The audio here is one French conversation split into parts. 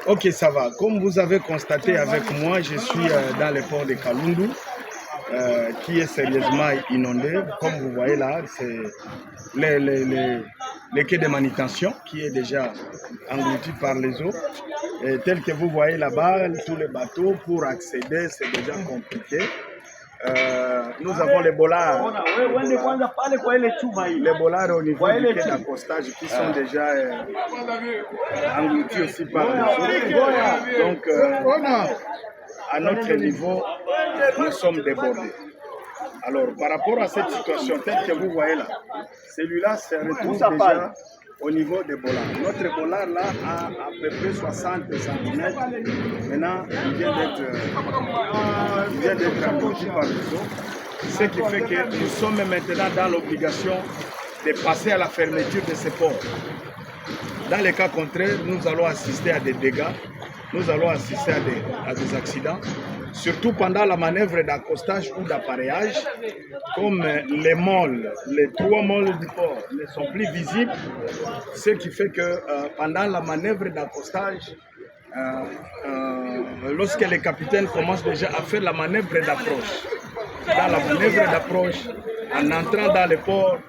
Ok, ça va. Comme vous avez constaté avec moi, je suis dans le port de Kalundu, qui est sérieusement inondé. Comme vous voyez là, c'est le quai de manutention qui est déjà englouti par les eaux. Et tel que vous voyez là-bas, tous les bateaux, pour accéder, c'est déjà compliqué. Nous avons les bollards. Les bollards au niveau du quai d'accostage qui sont déjà engloutis aussi par les eaux. Donc, à notre niveau, nous sommes débordés. Alors, par rapport à cette situation telle que vous voyez là, celui-là se retrouve déjà au niveau des bollards. Notre bollard là a à peu près 60 cm. Maintenant, il vient d'être englouti par les eaux. Ce qui fait que nous sommes maintenant dans l'obligation de passer à la fermeture de ces ports. Dans les cas contraires, nous allons assister à des dégâts, nous allons assister à des accidents, surtout pendant la manœuvre d'accostage ou d'appareillage, comme les trois môles du port ne sont plus visibles, ce qui fait que pendant la manœuvre d'accostage, lorsque les capitaines commencent déjà à faire la manœuvre d'approche, dans la manœuvre d'approche, en entrant dans le port,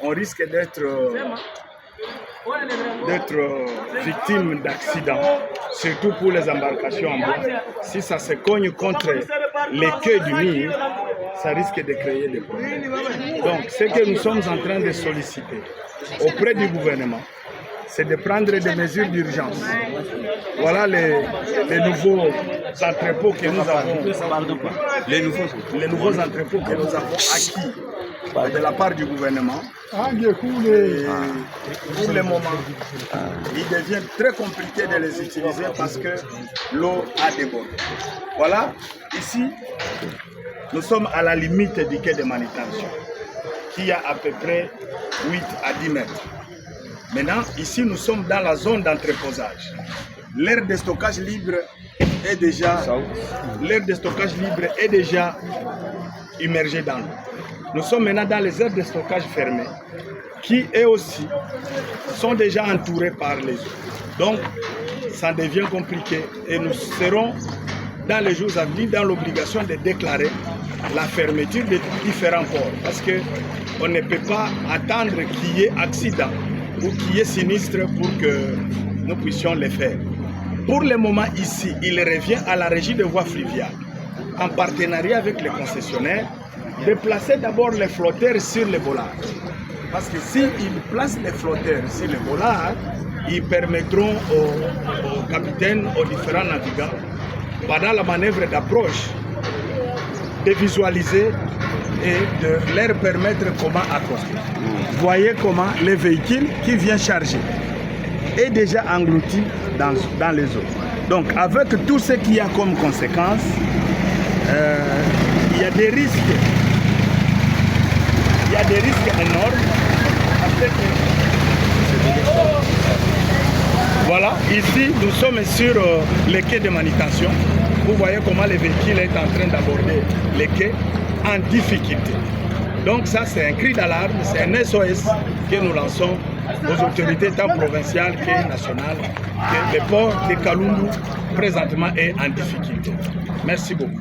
on risque d'être victime d'accidents, surtout pour les embarcations en bois. Si ça se cogne contre les queues du mur, ça risque de créer des problèmes. Donc, ce que nous sommes en train de solliciter auprès du gouvernement, c'est de prendre des mesures d'urgence. Voilà les nouveaux entrepôts que nous avons, les nouveaux entrepôts que nous avons acquis de la part du gouvernement. Et pour le moment, il devient très compliqué de les utiliser parce que l'eau a débordé. Voilà, ici, nous sommes à la limite du quai de manutention, qui a à peu près 8 à 10 mètres. Maintenant, ici, nous sommes dans la zone d'entreposage. L'aire de stockage libre est déjà immergée dans l'eau. Nous sommes maintenant dans les aires de stockage fermées, qui eux aussi sont déjà entourées par les eaux. Donc, ça devient compliqué et nous serons dans les jours à venir dans l'obligation de déclarer la fermeture de différents ports, parce qu'on ne peut pas attendre qu'il y ait accident ou qu'il y ait sinistre pour que nous puissions les faire. Pour le moment ici, il revient à la régie de voies fluviales, en partenariat avec les concessionnaires, de placer d'abord les flotteurs sur les bollards. Parce que s'ils placent les flotteurs sur les bollards, ils permettront aux capitaines, aux différents navigants, pendant la manœuvre d'approche, de visualiser et de leur permettre comment accoster. Voyez comment les véhicules qui viennent charger est déjà englouti dans les eaux. Donc avec tout ce qu'il y a comme conséquence, il y a des risques. Il y a des risques énormes. Voilà, ici nous sommes sur les quais de manutention. Vous voyez comment les véhicules sont en train d'aborder les quais en difficulté. Donc ça c'est un cri d'alarme, c'est un SOS que nous lançons aux autorités tant provinciales que nationales, que le port de Kalundu présentement est en difficulté. Merci beaucoup.